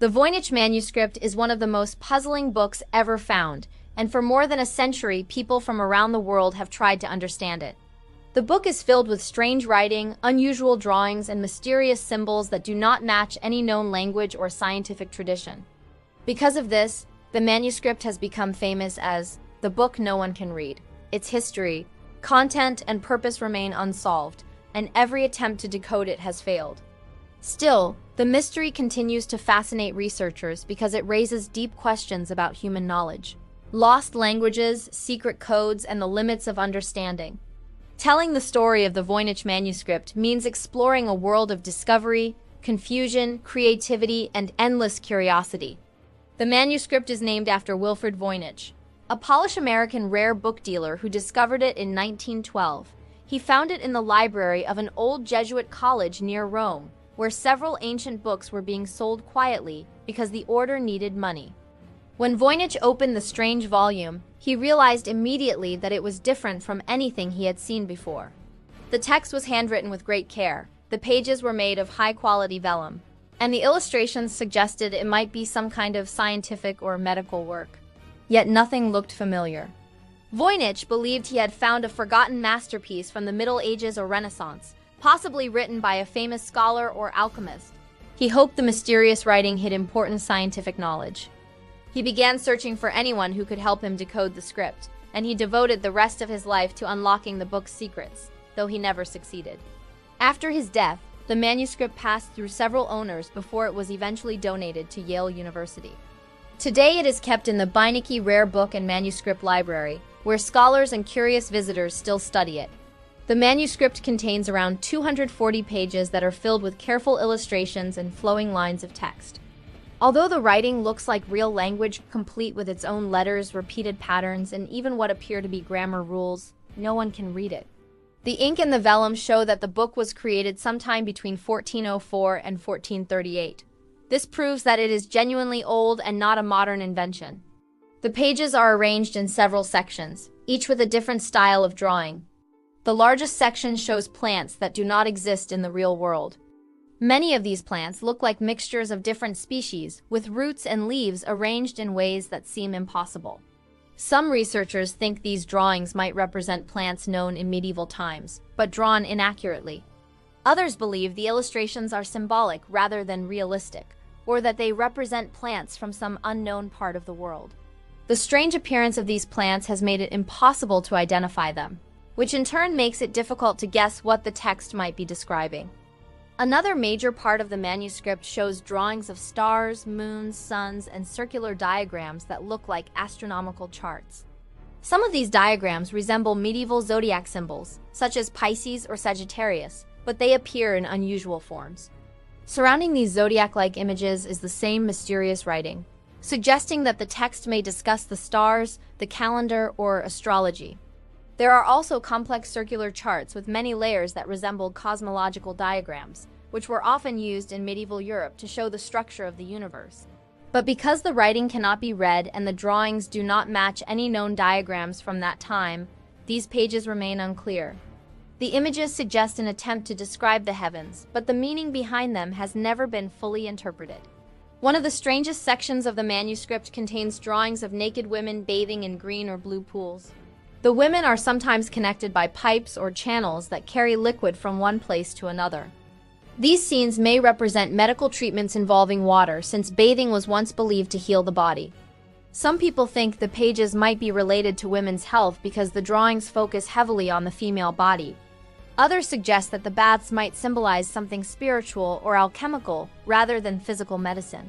The Voynich Manuscript is one of the most puzzling books ever found, and for more than a century, people from around the world have tried to understand it. The book is filled with strange writing, unusual drawings, and mysterious symbols that do not match any known language or scientific tradition. Because of this, the manuscript has become famous as the book no one can read. Its history, content, and purpose remain unsolved, and every attempt to decode it has failed. Still, the mystery continues to fascinate researchers because it raises deep questions about human knowledge, lost languages, secret codes, and the limits of understanding. Telling the story of the Voynich Manuscript means exploring a world of discovery, confusion, creativity, and endless curiosity. The manuscript is named after Wilfred Voynich, a Polish-American rare book dealer who discovered it in 1912. He found it in the library of an old Jesuit college near Rome, where several ancient books were being sold quietly because the order needed money. When Voynich opened the strange volume, he realized immediately that it was different from anything he had seen before. The text was handwritten with great care, the pages were made of high-quality vellum, and the illustrations suggested it might be some kind of scientific or medical work. Yet nothing looked familiar. Voynich believed he had found a forgotten masterpiece from the Middle Ages or Renaissance, possibly written by a famous scholar or alchemist. He hoped the mysterious writing hid important scientific knowledge. He began searching for anyone who could help him decode the script, and he devoted the rest of his life to unlocking the book's secrets, though he never succeeded. After his death, the manuscript passed through several owners before it was eventually donated to Yale University. Today it is kept in the Beinecke Rare Book and Manuscript Library, where scholars and curious visitors still study it. The manuscript contains around 240 pages that are filled with careful illustrations and flowing lines of text. Although the writing looks like real language, complete with its own letters, repeated patterns, and even what appear to be grammar rules, no one can read it. The ink and the vellum show that the book was created sometime between 1404 and 1438. This proves that it is genuinely old and not a modern invention. The pages are arranged in several sections, each with a different style of drawing. The largest section shows plants that do not exist in the real world. Many of these plants look like mixtures of different species, with roots and leaves arranged in ways that seem impossible. Some researchers think these drawings might represent plants known in medieval times, but drawn inaccurately. Others believe the illustrations are symbolic rather than realistic, or that they represent plants from some unknown part of the world. The strange appearance of these plants has made it impossible to identify them, which in turn makes it difficult to guess what the text might be describing. Another major part of the manuscript shows drawings of stars, moons, suns, and circular diagrams that look like astronomical charts. Some of these diagrams resemble medieval zodiac symbols, such as Pisces or Sagittarius, but they appear in unusual forms. Surrounding these zodiac-like images is the same mysterious writing, suggesting that the text may discuss the stars, the calendar, or astrology. There are also complex circular charts with many layers that resemble cosmological diagrams, which were often used in medieval Europe to show the structure of the universe. But because the writing cannot be read and the drawings do not match any known diagrams from that time, these pages remain unclear. The images suggest an attempt to describe the heavens, but the meaning behind them has never been fully interpreted. One of the strangest sections of the manuscript contains drawings of naked women bathing in green or blue pools. The women are sometimes connected by pipes or channels that carry liquid from one place to another. These scenes may represent medical treatments involving water, since bathing was once believed to heal the body. Some people think the pages might be related to women's health because the drawings focus heavily on the female body. Others suggest that the baths might symbolize something spiritual or alchemical rather than physical medicine.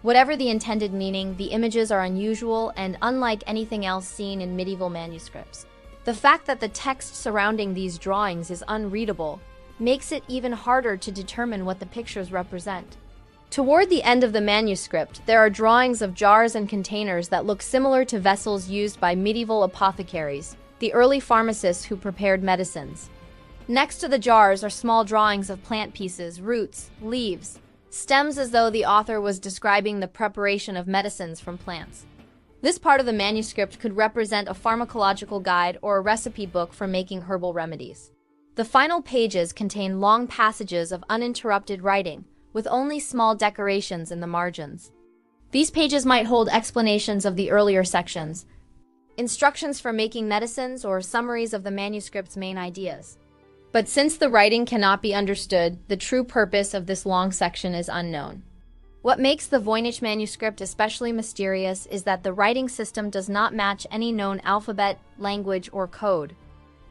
Whatever the intended meaning, the images are unusual and unlike anything else seen in medieval manuscripts. The fact that the text surrounding these drawings is unreadable makes it even harder to determine what the pictures represent. Toward the end of the manuscript, there are drawings of jars and containers that look similar to vessels used by medieval apothecaries, the early pharmacists who prepared medicines. Next to the jars are small drawings of plant pieces, roots, leaves, stems, as though the author was describing the preparation of medicines from plants. This part of the manuscript could represent a pharmacological guide or a recipe book for making herbal remedies. The final pages contain long passages of uninterrupted writing, with only small decorations in the margins. These pages might hold explanations of the earlier sections, instructions for making medicines, or summaries of the manuscript's main ideas. But since the writing cannot be understood, the true purpose of this long section is unknown. What makes the Voynich Manuscript especially mysterious is that the writing system does not match any known alphabet, language, or code.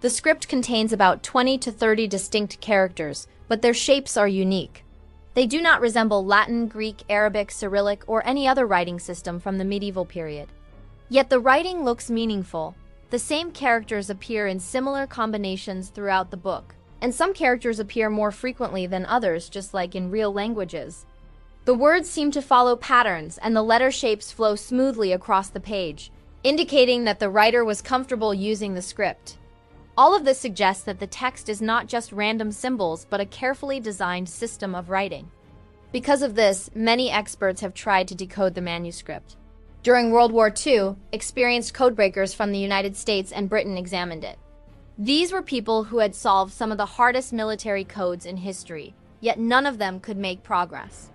The script contains about 20 to 30 distinct characters, but their shapes are unique. They do not resemble Latin, Greek, Arabic, Cyrillic, or any other writing system from the medieval period. Yet the writing looks meaningful. The same characters appear in similar combinations throughout the book, and some characters appear more frequently than others, just like in real languages. The words seem to follow patterns, and the letter shapes flow smoothly across the page, indicating that the writer was comfortable using the script. All of this suggests that the text is not just random symbols, but a carefully designed system of writing. Because of this, many experts have tried to decode the manuscript. During World War II, experienced codebreakers from the United States and Britain examined it. These were people who had solved some of the hardest military codes in history, yet none of them could make progress.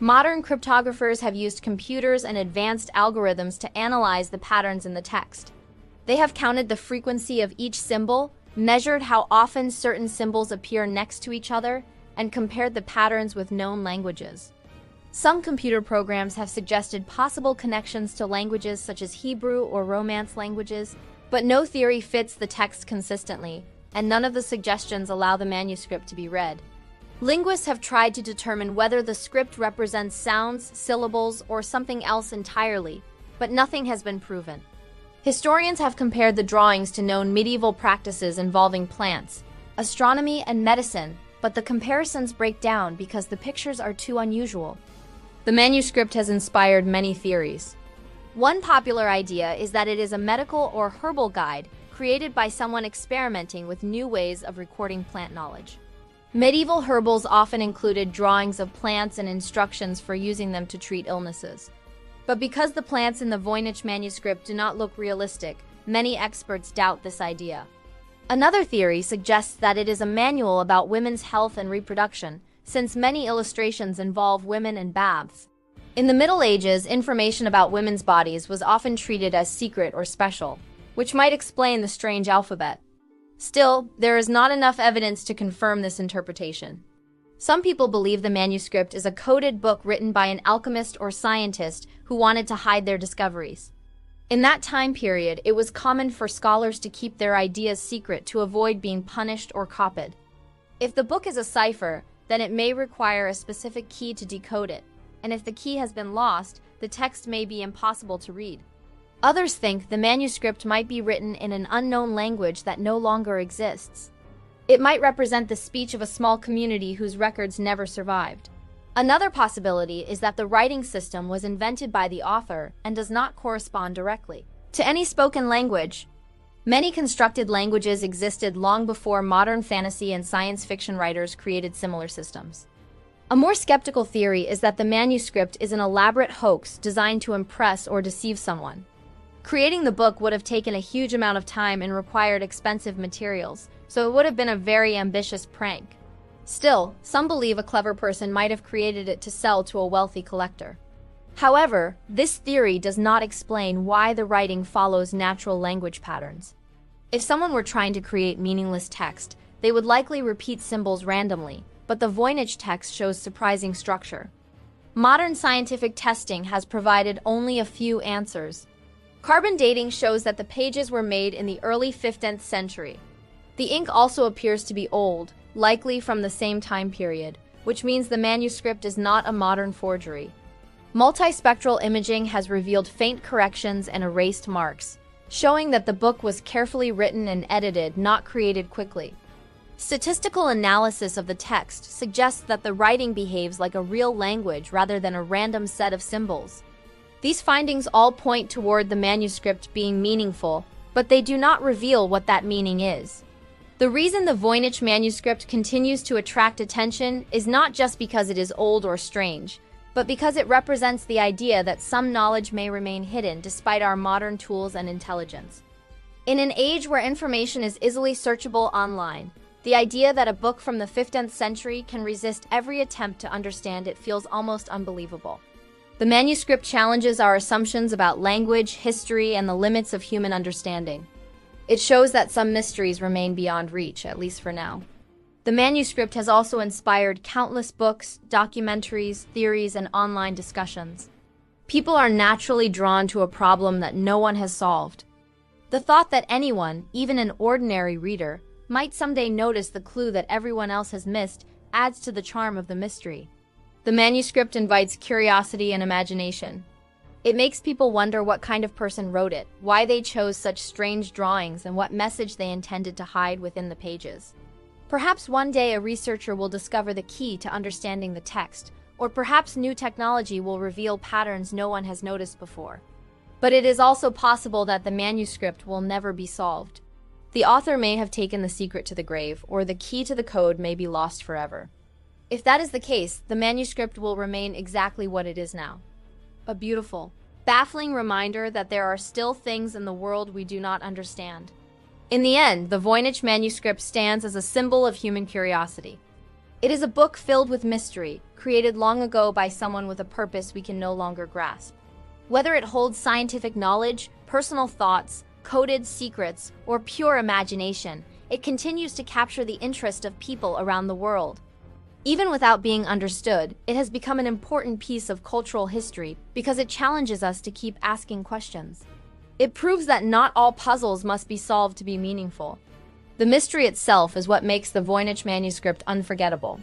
Modern cryptographers have used computers and advanced algorithms to analyze the patterns in the text. They have counted the frequency of each symbol, measured how often certain symbols appear next to each other, and compared the patterns with known languages. Some computer programs have suggested possible connections to languages such as Hebrew or Romance languages, but no theory fits the text consistently, and none of the suggestions allow the manuscript to be read. Linguists have tried to determine whether the script represents sounds, syllables, or something else entirely, but nothing has been proven. Historians have compared the drawings to known medieval practices involving plants, astronomy, and medicine, but the comparisons break down because the pictures are too unusual. The manuscript has inspired many theories. One popular idea is that it is a medical or herbal guide created by someone experimenting with new ways of recording plant knowledge. Medieval herbals often included drawings of plants and instructions for using them to treat illnesses. But because the plants in the Voynich manuscript do not look realistic, many experts doubt this idea. Another theory suggests that it is a manual about women's health and reproduction, since many illustrations involve women and baths. In the Middle Ages, information about women's bodies was often treated as secret or special, which might explain the strange alphabet. Still, there is not enough evidence to confirm this interpretation. Some people believe the manuscript is a coded book written by an alchemist or scientist who wanted to hide their discoveries. In that time period, it was common for scholars to keep their ideas secret to avoid being punished or copied. If the book is a cipher, then it may require a specific key to decode it, and if the key has been lost, the text may be impossible to read. Others think the manuscript might be written in an unknown language that no longer exists. It might represent the speech of a small community whose records never survived. Another possibility is that the writing system was invented by the author and does not correspond directly to any spoken language. Many constructed languages existed long before modern fantasy and science fiction writers created similar systems. A more skeptical theory is that the manuscript is an elaborate hoax designed to impress or deceive someone. Creating the book would have taken a huge amount of time and required expensive materials, so it would have been a very ambitious prank. Still, some believe a clever person might have created it to sell to a wealthy collector. However, this theory does not explain why the writing follows natural language patterns. If someone were trying to create meaningless text, they would likely repeat symbols randomly, but the Voynich text shows surprising structure. Modern scientific testing has provided only a few answers. Carbon dating shows that the pages were made in the early 15th century. The ink also appears to be old, likely from the same time period, which means the manuscript is not a modern forgery. Multispectral imaging has revealed faint corrections and erased marks, showing that the book was carefully written and edited, not created quickly. Statistical analysis of the text suggests that the writing behaves like a real language rather than a random set of symbols. These findings all point toward the manuscript being meaningful, but they do not reveal what that meaning is. The reason the Voynich manuscript continues to attract attention is not just because it is old or strange, but because it represents the idea that some knowledge may remain hidden despite our modern tools and intelligence. In an age where information is easily searchable online, The idea that a book from the 15th century can resist every attempt to understand it feels almost unbelievable. The manuscript challenges our assumptions about language, history, and the limits of human understanding. It shows that some mysteries remain beyond reach, at least for now. The manuscript has also inspired countless books, documentaries, theories, and online discussions. People are naturally drawn to a problem that no one has solved. The thought that anyone, even an ordinary reader, might someday notice the clue that everyone else has missed adds to the charm of the mystery. The manuscript invites curiosity and imagination. It makes people wonder what kind of person wrote it, why they chose such strange drawings, and what message they intended to hide within the pages. Perhaps one day a researcher will discover the key to understanding the text, or perhaps new technology will reveal patterns no one has noticed before. But it is also possible that the manuscript will never be solved. The author may have taken the secret to the grave, or the key to the code may be lost forever. If that is the case, the manuscript will remain exactly what it is now. A beautiful, baffling reminder that there are still things in the world we do not understand. In the end, the Voynich Manuscript stands as a symbol of human curiosity. It is a book filled with mystery, created long ago by someone with a purpose we can no longer grasp. Whether it holds scientific knowledge, personal thoughts, coded secrets, or pure imagination, it continues to capture the interest of people around the world. Even without being understood, it has become an important piece of cultural history because it challenges us to keep asking questions. It proves that not all puzzles must be solved to be meaningful. The mystery itself is what makes the Voynich Manuscript unforgettable.